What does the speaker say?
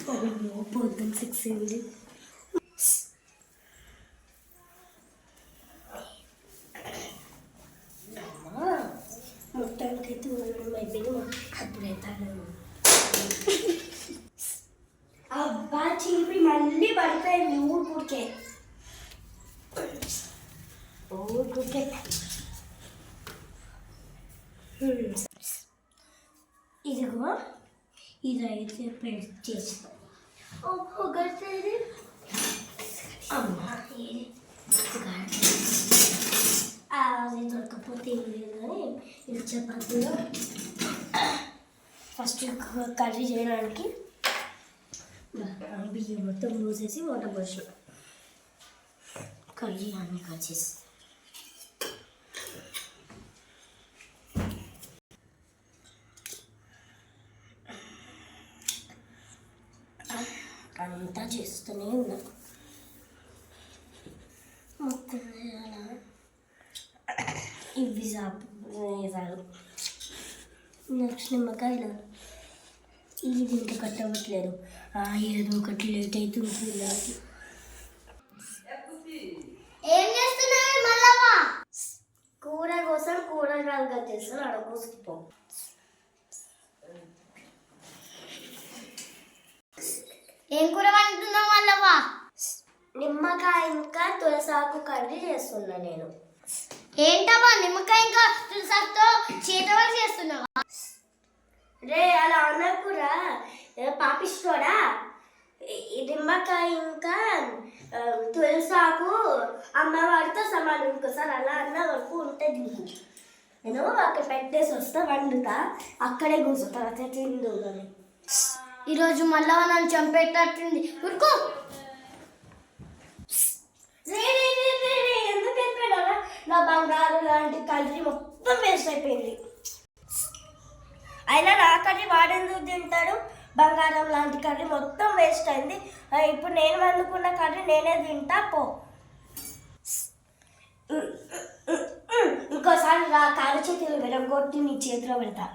పొద్దున్న 6 అయింది. మొత్తానికైతే ఉండడం అయిపోయింది. అప్పుడైతే అబ్బా చీపి మళ్ళీ పడిపోయింది ఊరికే ఇదిగో ఇదైతే ప్రింట్ చేస్తాం. ఒకసారి అమ్మా అది దొరకపోతే ఏం లేదు కానీ ఇది చపాతీలో ఫస్ట్ కర్రీ చేయడానికి బియ్యం మొత్తం మూసేసి వాటర్ పోసిన కర్రీ అన్నీ కట్ చేసి అంతా చేస్తూనే ఉన్నా. మొత్తం ఇవి చాలు. నెక్స్ట్ నిమ్మకాయలు ఇది ఇంకా కట్ అవ్వట్లేదు. ఏదో ఒకటి లేట్ అవుతుంది. ఏం చేస్తున్నావు మళ్ళా? కూర కోసం కూరగాయలు కట్ చేస్తాను. అడగోసిపో ఏం కూర వండుతున్నావు మళ్ళవా? నిమ్మకాయ ఇంకా తులసాకు కర్రీ చేస్తున్నా నేను. ఏంటమ్మా నిమ్మకాయ ఇంకా తులసాకుతో చేతవాడు చేస్తున్నావా? రే అలా అనకురా పాపిస్తోడా. నిమ్మకాయ ఇంకా తులసాకు అమ్మవారితో సమానం. ఇంకోసారి అలా అన్న వరకు ఉంటుంది నీకు. నేను అక్కడ పెట్టేసి వస్తా వండుతా, అక్కడే కూర్చుంటా. తర్వాత తిందు కానీ ఈరోజు మళ్ళా నన్ను చంపేటట్టుంది. ఉరుకో ఎందుకు అయిపోయినా నా బంగారు లాంటి కర్రీ మొత్తం వేస్ట్ అయిపోయింది. అయినా నా కర్రీ వాడెందుకు తింటాడు? బంగారం లాంటి కర్రీ మొత్తం వేస్ట్ అయింది. ఇప్పుడు నేను వండుకున్న కర్రీ నేనే తింటా. పో ఇంకోసారి నా కాలు చేతులు విరగొట్టి నీ చేతిలో పెడతా.